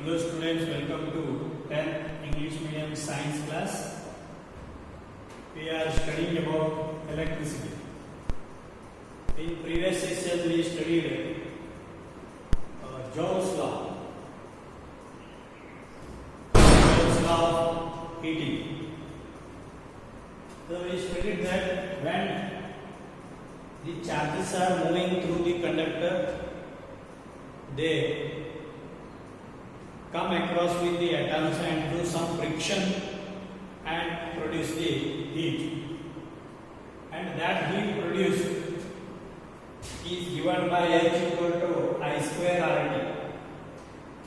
Hello students, welcome to 10th English medium science class. We are studying about electricity. In previous session we studied Joule's law. Joule's law of heating. So we studied that when the charges are moving through the conductor, they come across with the atoms and do some friction and produce the heat. And that heat produced is given by H equal to I square RT.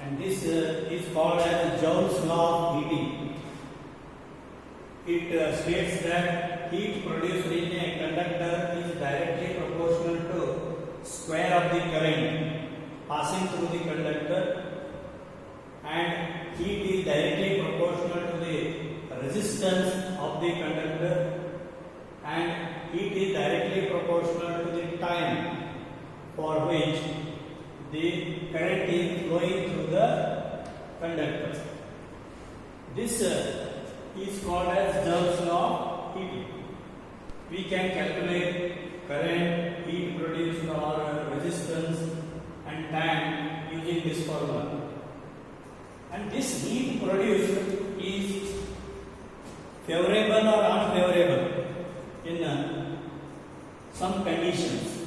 And this is called as Joule's law of heating. It states that heat produced in a conductor is directly proportional to square of the current passing through the conductor, and heat is directly proportional to the resistance of the conductor, and heat is directly proportional to the time for which the current is flowing through the conductor. This is called as Joule's law of heating. We can calculate current, heat produced or resistance and time using this formula. And this heat produced is favorable or unfavorable in some conditions.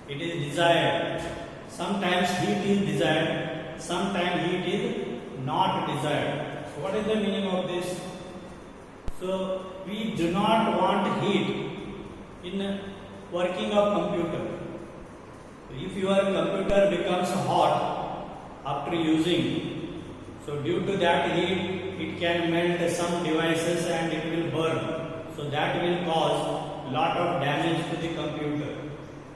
It is desired. Sometimes heat is desired, sometimes heat is not desired. So what is the meaning of this? So we do not want heat in working of computer. If your computer becomes hot after using, so due to that heat, it can melt some devices and it will burn. So that will cause lot of damage to the computer.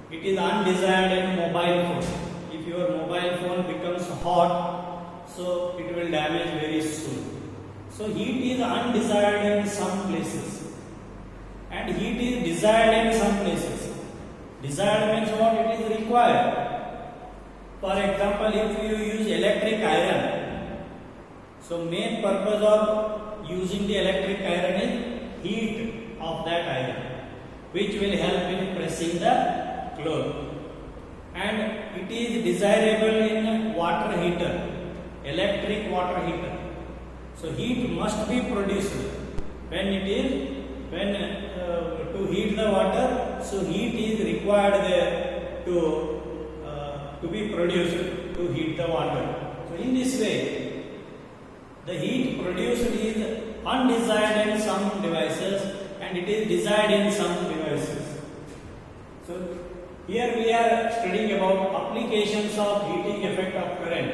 It is undesired in mobile phone. If your mobile phone becomes hot, so it will damage very soon. So heat is undesired in some places, and heat is desired in some places. Desired means what? It is required. For example, if you use electric iron, so main purpose of using the electric iron is heat of that iron, which will help in pressing the cloth. And it is desirable in water heater, electric water heater. So heat must be produced when to heat the water. So heat is required there to be produced to heat the water. So in this way, the heat produced is undesired in some devices and it is desired in some devices. So here we are studying about applications of heating effect of current.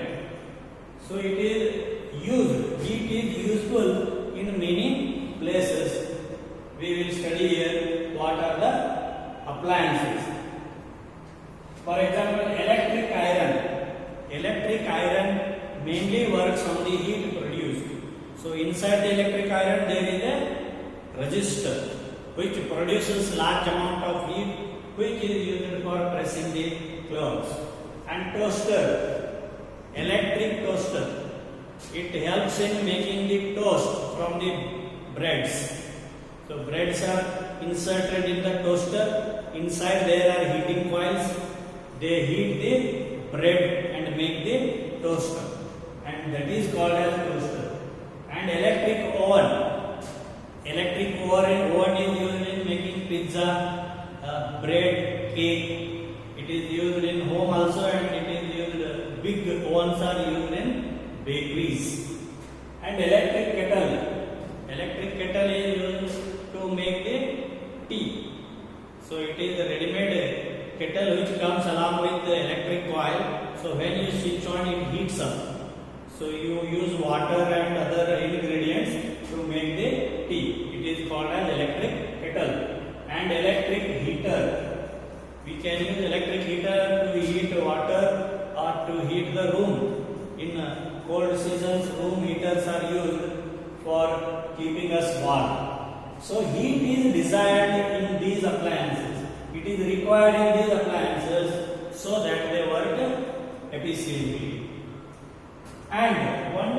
So it is used, heat is useful in many places. We will study here what are the appliances. For example, electric iron. Electric iron mainly works on the heat produced. So inside the electric iron there is a resistor which produces large amount of heat, which is used for pressing the clothes. And toaster, electric toaster. It helps in making the toast from the breads. So breads are inserted in the toaster. Inside there are heating coils. They heat the bread and make the toaster, and that is called as toaster. And electric oven. Electric oven is used in making pizza, bread, cake. It is used in home also, and it is used. Big ovens are used in bakeries. And electric kettle. Electric kettle is used to make the tea. So it is a ready-made kettle which comes along with the electric coil. So when you switch on, it heats up. So you use water and other ingredients to make the tea. It is called as electric kettle. And electric heater. We can use electric heater to heat water or to heat the room. In cold seasons, room heaters are used for keeping us warm. So heat is desired in these appliances. It is required in these appliances so that they work efficiently. And one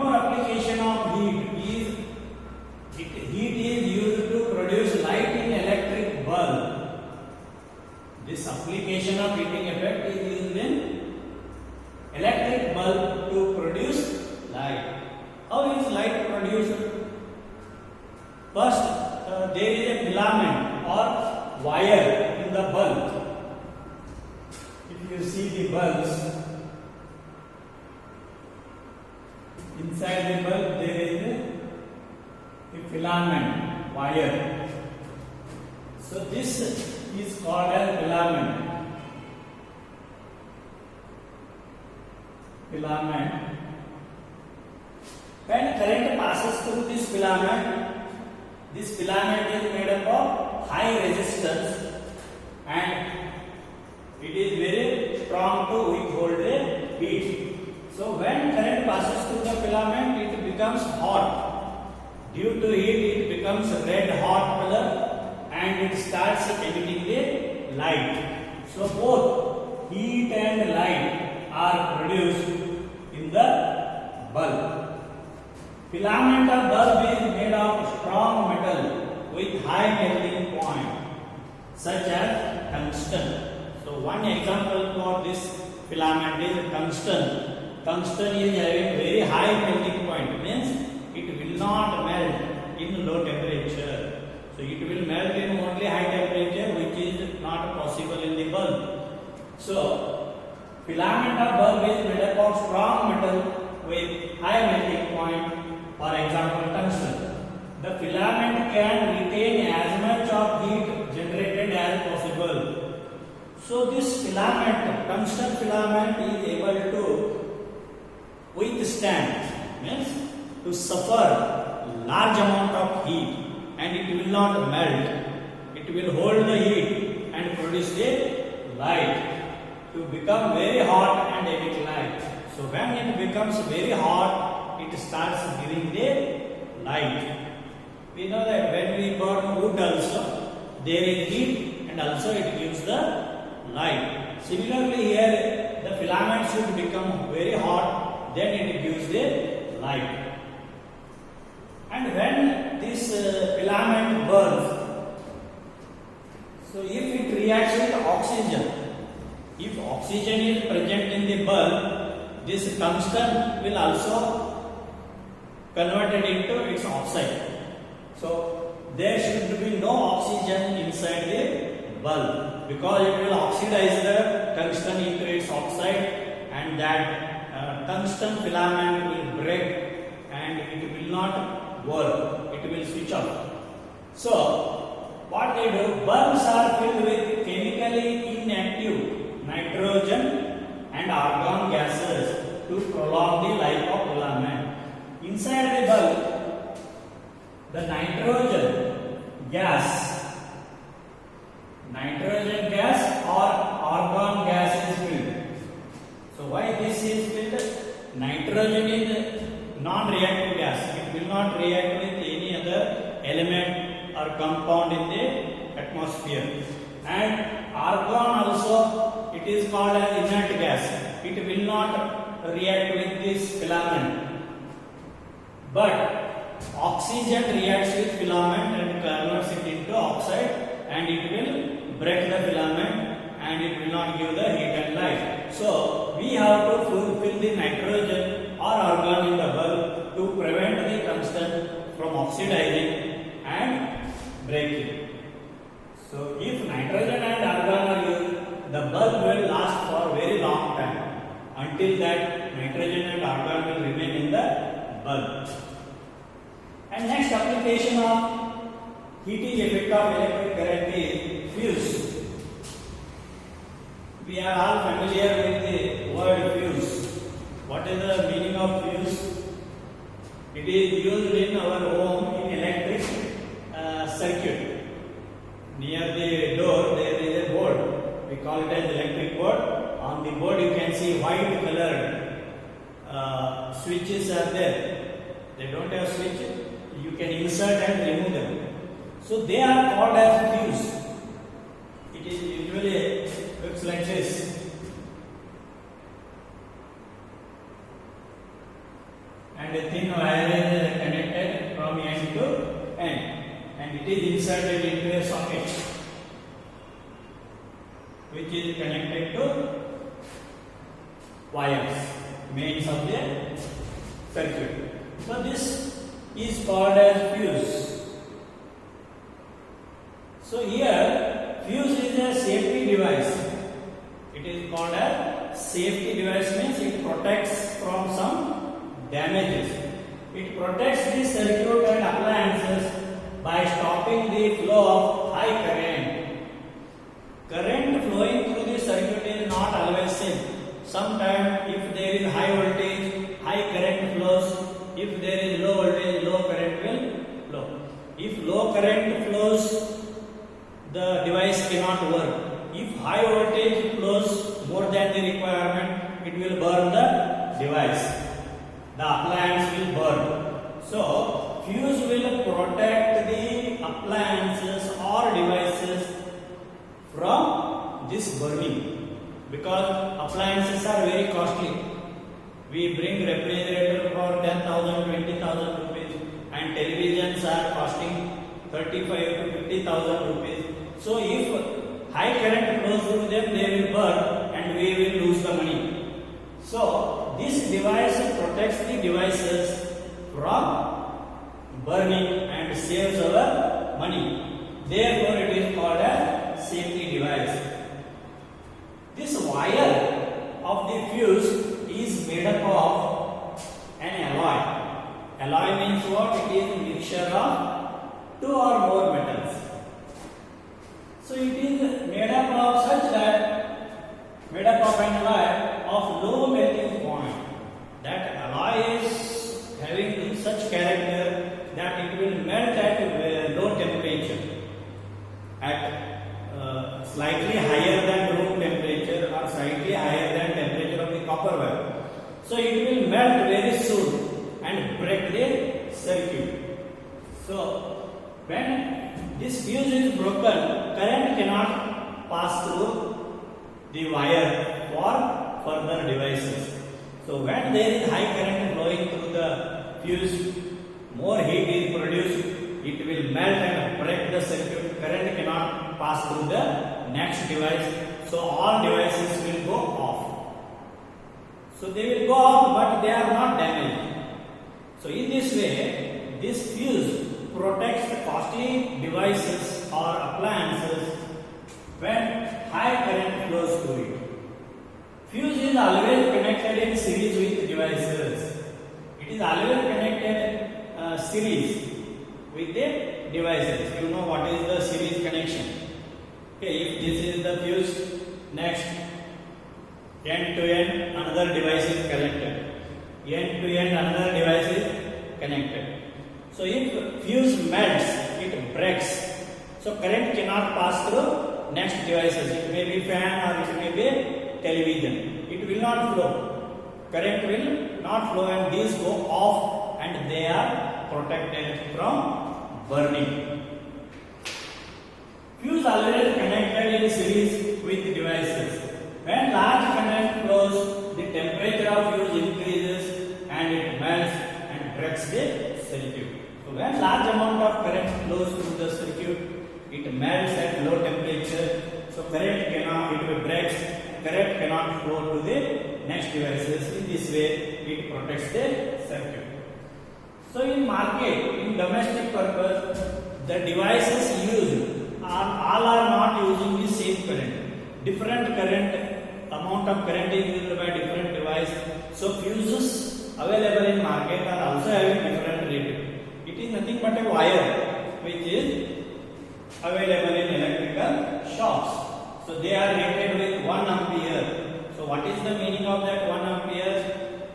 application of heating effect is used in electric bulb to produce light. How is light produced? First, there is a filament or wire in the bulb. If you see the bulbs, inside the bulb there is a filament wire. So this is called as filament. When current passes through this filament is made up of high resistance and it is very strong to withhold the heat. So when current passes through the filament, it becomes hot. Due to heat, it becomes red hot color and it starts emitting the light. So both heat and light are produced in the bulb. Filament of bulb is made of strong metal with high melting point, such as tungsten. So one example for this filament is tungsten. Tungsten is having very high melting point, means it will not melt in low temperature. So it will melt in only high temperature, which is not possible in the bulb. So filament of bulb is made up of strong metal with high melting point. For example, tungsten. The filament can retain as much of heat generated as possible. So this filament, tungsten filament, is able to withstand, means to suffer large amount of heat, and it will not melt. It will hold the heat and produce the light to become very hot and emit light. So when it becomes very hot, it starts giving the light. We know that when we burn wood also, there is heat and also it gives the light. Similarly here, the filament should become very hot, then it gives the light. And when this filament burns, so if it reacts with oxygen, if oxygen is present in the bulb, this tungsten will also converted into its oxide. So there should be no oxygen inside the bulb, because it will oxidize the tungsten into its oxide, and that tungsten filament will break and it will not work. It will switch off. So what they do, bulbs are filled with chemically inactive nitrogen and argon gases to prolong the life of filament. Inside the bulb, the nitrogen gas or argon gas is filled. So why this is filled? Nitrogen is non-reactive gas. It will not react with any other element or compound in the atmosphere. And argon also, it is called as inert gas. It will not react with this filament. But oxygen reacts with filament and converts it into oxide, and it will break the filament and it will not give the heat and light. So we have to fulfill the nitrogen or argon in the bulb to prevent the tungsten from oxidizing and breaking. So if nitrogen and argon are used, the bulb will last for a very long time, until that nitrogen and argon will remain in the bulb. And next application of heating effect of electric current is fuse. We are all familiar with the word fuse. What is the meaning of fuse? It is used in our home in electric circuit. Near the door there is a board. We call it as electric board. On the board you can see white colored switches are there. They don't have switch. You can insert and remove them. So they are called as fuse. It is usually looks like this. And a thin wire is connected from end to end, and it is inserted into a socket, which which is connected to wires, mains of the circuit. So this is called as fuse. So here fuse is a safety device. It is called a safety device, means it protects from some damages. It protects the circuit and appliances by stopping the flow of high current. Current flowing through the circuit is not always same. Sometimes if there is high voltage, high current flows. If there is low voltage, low current will flow. If low current flows, the device cannot work. If high voltage flows more than the requirement, it will burn the device. The appliance will burn. So, fuse will protect the appliances or devices from this burning, because appliances are very costly. We bring refrigerator for 10,000, 20,000 rupees, and televisions are costing 35 to 50,000 rupees. So, if high current flows through them, they will burn and we will lose the money. So, this device protects the devices from burning and saves our money. Therefore, it is called a safety device. This wire of the fuse is made up of an alloy. Alloy means what? It is a mixture of two or more metals. So it is made up of such that, made up of an alloy of low melting point. That alloy is having such character that it will melt at low temperature, at slightly higher than room temperature or slightly higher than temperature of the copper wire. So it will melt very soon and break the circuit. So when this fuse is broken, current cannot pass through the wire for further devices. So when there is high current flowing through the fuse, more heat is produced, it will melt and break the circuit. Current cannot pass through the next device. So all devices will go off. So they will go off, but they are not damaged. So in this way, this fuse protects the costly devices or appliances when high current flows through it. Fuse is always connected in series with devices. It is always connected series with the devices. You know what is the series connection. Okay, if this is the fuse, next end to end another device is connected. End to end another device is connected. So if fuse melts, it breaks. So current cannot pass through next devices. It may be fan or it may be television. It will not flow. Current will not flow and these go off and they are protected from burning. Fuse always connected in series with devices. When large current flows, the temperature of fuse increases and it melts and breaks the circuit. So when large amount of current flows through the circuit, it melts at low temperature. So current cannot, it will breaks. Current cannot flow to the next devices. In this way, it protects the circuit. So in market, in domestic purpose, the devices used all are not using the same current. Different current, amount of current is used by different device. So fuses available in market are also having different rating. It is nothing but a wire which is available in electrical shops. So they are rated with 1 ampere. So what is the meaning of that 1 ampere?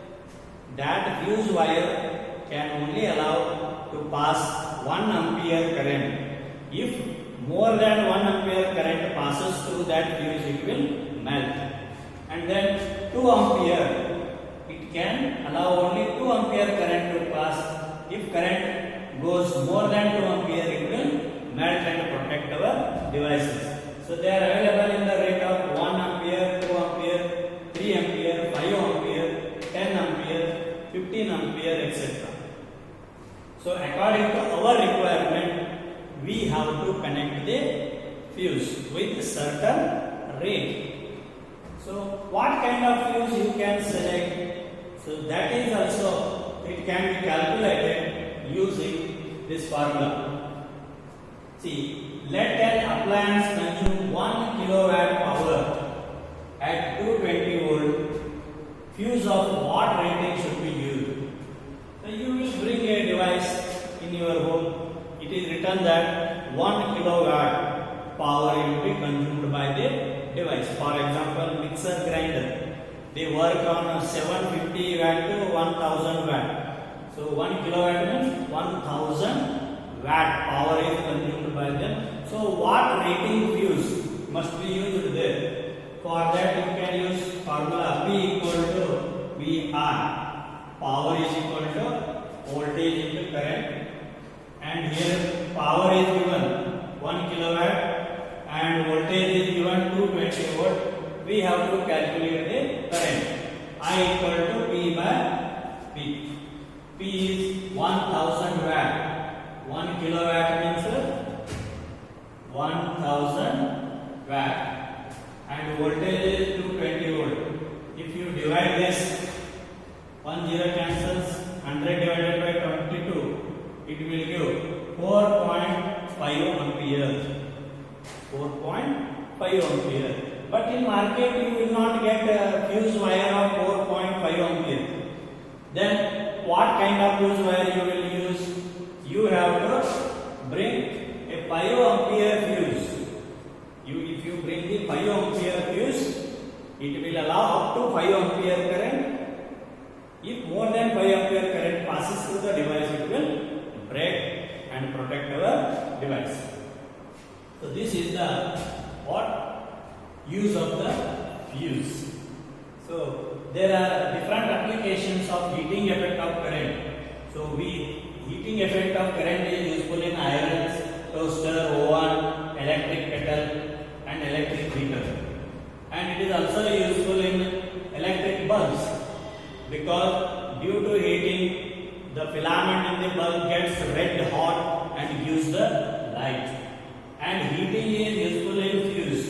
That fuse wire can only allow to pass 1 ampere current. If more than 1 ampere current passes through that fuse, it will melt. And then 2 ampere, it can allow only 2 ampere current to pass. If current goes more than 2 ampere, it will melt and protect our devices. So they are available in the rate of 1 ampere, 2 ampere, 3 ampere, 5 ampere, 10 ampere, 15 ampere, etc. So according to our requirement, we have to connect the fuse with certain rate. So what kind of fuse you can select? So that is also, it can be calculated using this formula. See, let an appliance consume 1 kilowatt power at 220 volt. Fuse of what rating should be used? So you will bring a device in your home. It is written that 1 kilowatt power will be consumed by the device. For example, mixer grinder, they work on 750 watt to 1000 watt. So 1 kilowatt means 1000 watt power is consumed by them. So what rating fuse must be used there? For that you can use formula P equal to VR. Power is equal to voltage into current, and here power is given 1 kilowatt and voltage is given 220 volt. We have to calculate the current. I equal to P by P. P is 1000 watt. 1 kilowatt means 1000 watt, and voltage is 220 volt. If you divide this, 1 0 cancels, 100 divided by 22, it will give 4.5 ampere. 4.5 ampere. But in market you will not get a fuse wire of 4.5 ampere. Then what kind of fuse wire you will use? You have to bring a 5 ampere fuse. If you bring the 5 ampere fuse, it will allow up to 5 ampere current. If more than 5 ampere current passes through the device, it will break and protect our device. So this is the what use of the fuse. So there are different applications of heating effect of current. So heating effect of current is useful in irons, toaster, oven, electric kettle and electric heater. And it is also useful in electric bulbs, because due to heating, the filament in the bulb gets red hot and gives the light. And heating is useful in fuse.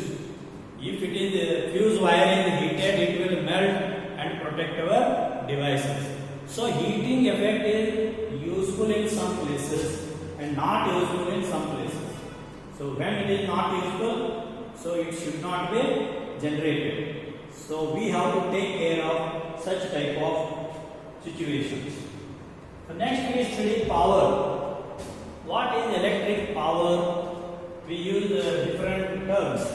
If it is fuse wire is heated, it will melt and protect our devices. So heating effect is useful in some places and not useful in some places. So when it is not useful, so it should not be generated. So we have to take care of such type of situations. So next we study power. What is electric power? We use different terms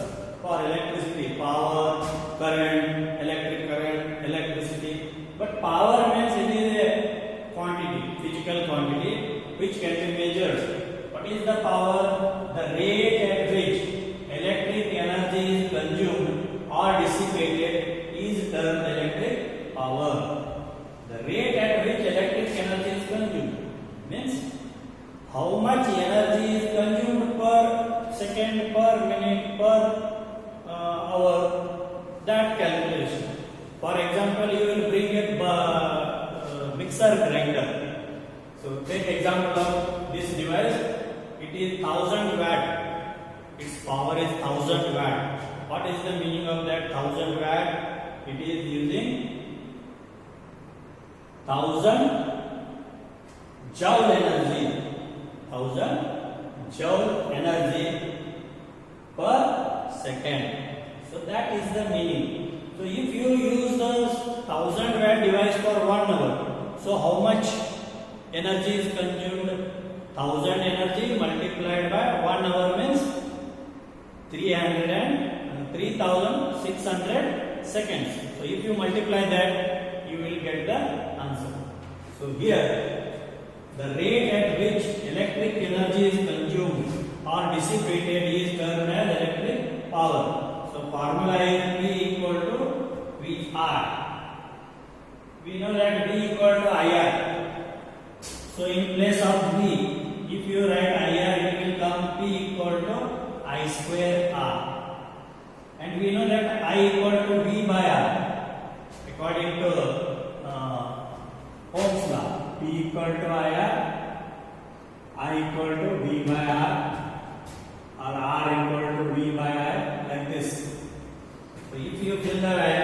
for electricity: power, current, electricity. But power means it is a quantity, physical quantity, which can be measured. What is the power? The rate at which electric energy is consumed or dissipated is termed electric power. The rate at which electric energy is consumed means how much energy is consumed per second, per minute, per hour. That calculation. For example, you will bring a mixer grinder. So take example of this device. It is 1000 watt. Its power is 1000 watt. What is the meaning of that 1000 watt? It is using 1000 joule energy. 1000 joule energy per second. So that is the meaning. So if you use the 1000 watt device for 1 hour, so how much energy is consumed? 1000 energy multiplied by 1 hour means 3600 seconds. So if you multiply that, you will get the answer. So here, the rate at which electric energy is consumed or dissipated is termed as electric power. So formula is P equal to VR. We know that V equal to IR. So in place of V, if you write IR, it will come P equal to I square R. And we know that I equal to V by R. According to Ohm's law, P equal to IR, I equal to V by R, or R equal to V by I, like this. So if you fill the value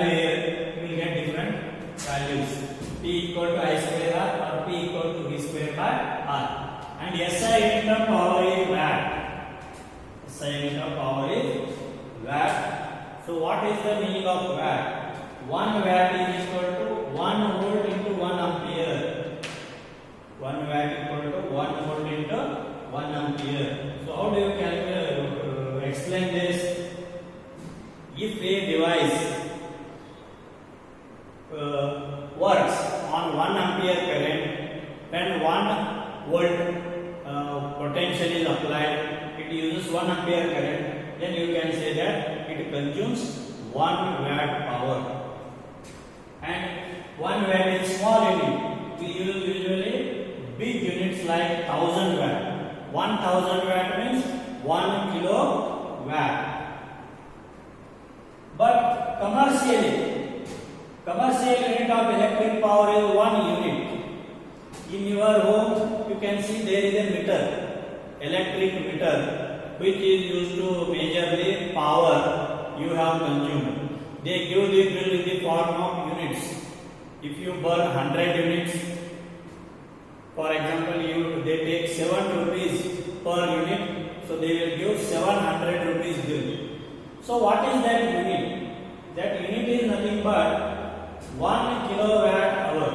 and SI unit of power is watt. SI unit of power is watt. So what is the meaning of watt? 1 watt is equal to 1 volt into 1 ampere. 1 watt equal to 1 volt into 1 ampere. So how do you explain this? If a device works on 1 ampere current, when 1 volt potential is applied, it uses 1 ampere current, then you can say that it consumes 1 watt power. And 1 watt is small unit. We use usually big units like 1000 watt. 1000 watt means 1 kilowatt. But commercial unit of electric power is 1 unit. In your home, you can see there is a meter, electric meter, which is used to measure the power you have consumed. They give the bill in the form of units. If you burn 100 units, for example, they take 7 rupees per unit, so they will give 700 rupees bill. So what is that unit? That unit is nothing but 1 kilowatt hour.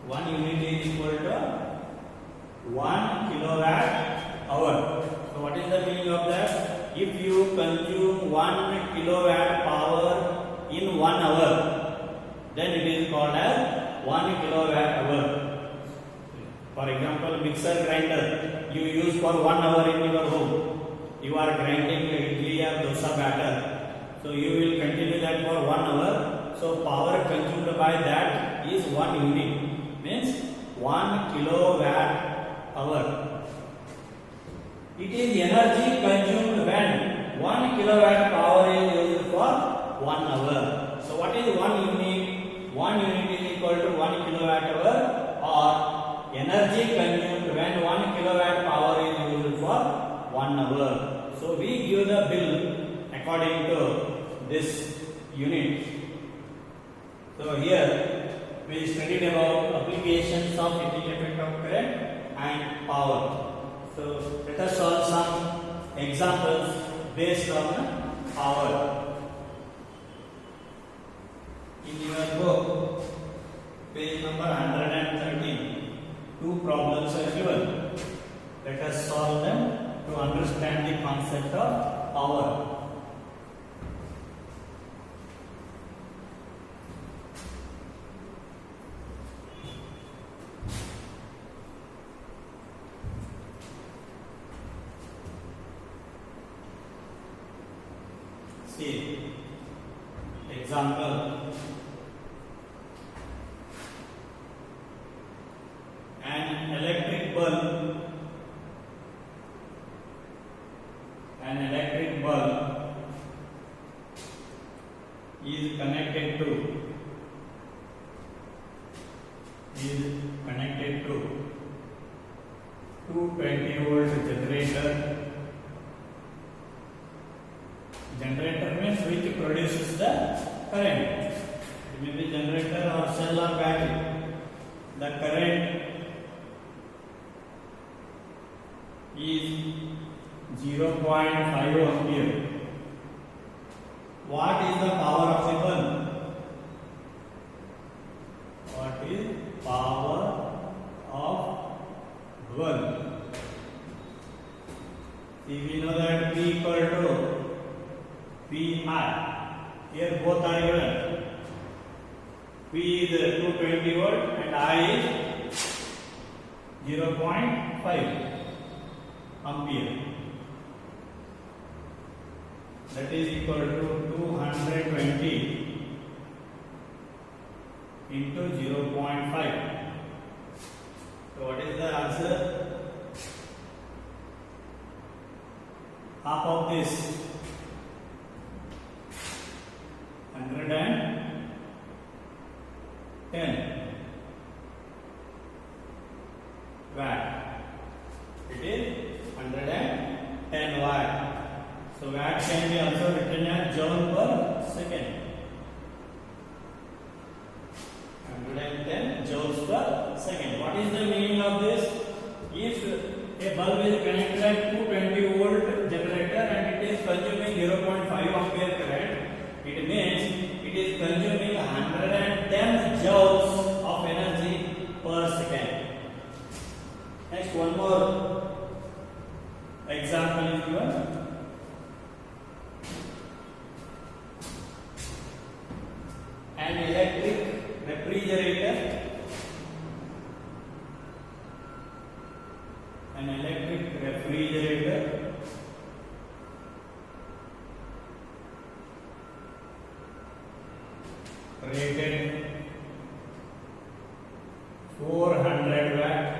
1 unit is equal to 1 kilowatt hour. So what is the meaning of that? If you consume 1 kilowatt power in 1 hour, then it is called as 1 kilowatt hour. For example, mixer grinder you use for 1 hour in your home. You are grinding idli or dosa batter, so you will continue that for 1 hour. So power consumed by that is 1 unit, means 1 kilowatt hour. It is energy consumed when 1 kilowatt power is used for 1 hour. So what is 1 unit? 1 unit is equal to 1 kilowatt hour, or energy consumed when 1 kilowatt power is used for 1 hour. So we give the bill according to this unit. So here we studied about applications of heating effect of current and power. So let us solve some examples based on power. In your book, page number 113, 2 problems are given. Let us solve them to understand the concept of power. See, example. An electric bulb is connected to 220 volt generator. Generator means which produces the current. It may be generator or cell or battery. The current is 0.5 ampere. What is the power of the bulb? What is power of bulb? See, we know that P equal to Pi. Here both are given. P is 220 volt and I is 0.5 ampere. That is equal to 220 into 0.5. So what is the answer? Half of this 110 watt. It is 110 watt. So watt can be also written as joule per second. 110 joules per second. What is the meaning of this? If an electric refrigerator, rated 400 watt,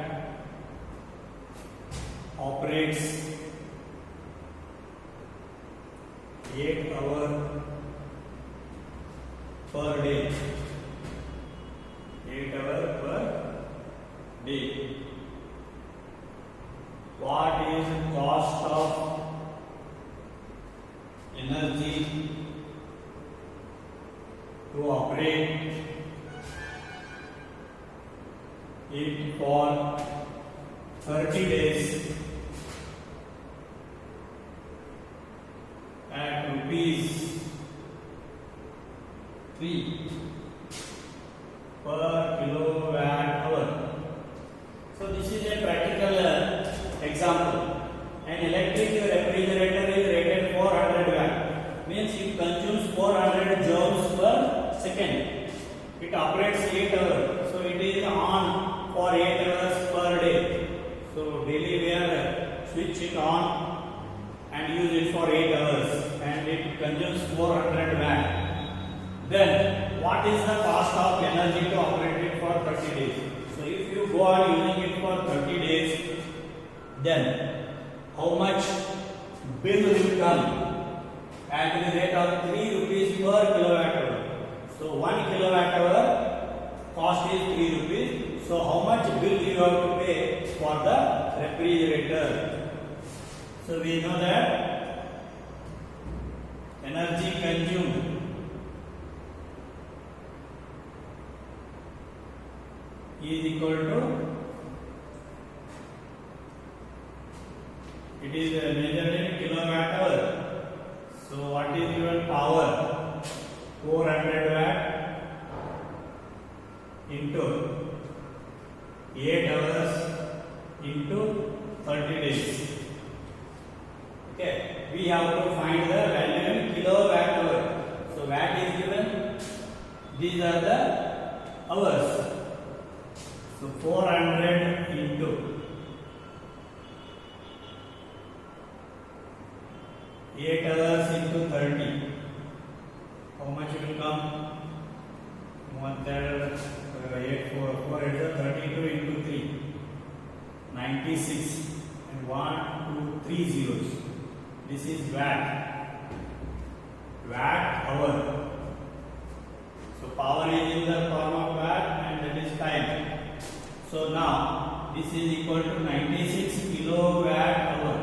operates 8 hours per day. 8 hours per day. What is cost of energy to operate it for 30 days at rupees 3 per kilowatt hour. So this is a practical example. An electric refrigerator is rated 400 watt, means it consumes 400 joules per second. It operates 8 hours, so it is on for 8 hours per day. So daily we are switch it on and use it for 8 hours, and it consumes 400 watt. Then what is the cost of energy to operate it for 30 days? So if you go on using it for 30 days, then how much bill will come at the rate of 3 rupees per kilowatt hour. So 1 kilowatt hour cost is 3 rupees. So how much bill you have to pay for the refrigerator? So we know that energy consumed is equal to, it is measured in kilowatt hour. So what is your power? 400 watt into 8 hours into 30 days. Okay, we have to find the value in kilowatt hour. So watt is given, these are the hours. So 400 into 8 hours into 30. How much will come? 32 into 3. 96 and 1, 2, 3 zeros. This is watt. Watt hour. So power is in the form of watt and that is time. So now this is equal to 96 kilowatt hour,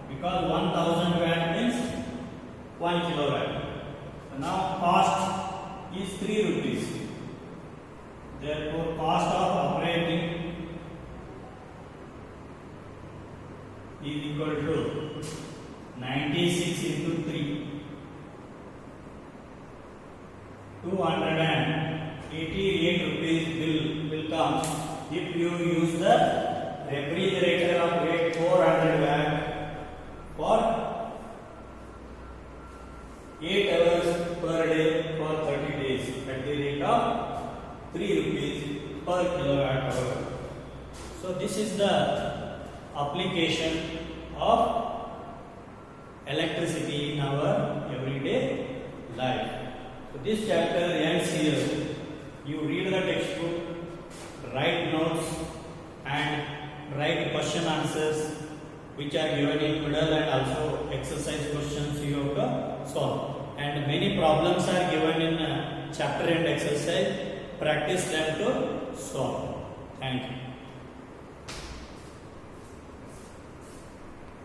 because 1000 watt means 1 kilowatt. So now cost is 3 rupees. Therefore cost of operating is equal to 96 into 3. 288 rupees bill will come if you use the refrigerator of rate 400 watt for 8 hours per day for 30 days at the rate of 3 rupees per kilowatt hour. So this is the application of electricity in our everyday life. So this chapter ends here. You read the textbook, write notes and write question answers which are given in middle, and also exercise questions you have to solve. And many problems are given in chapter and exercise. Practice them to solve. Thank you.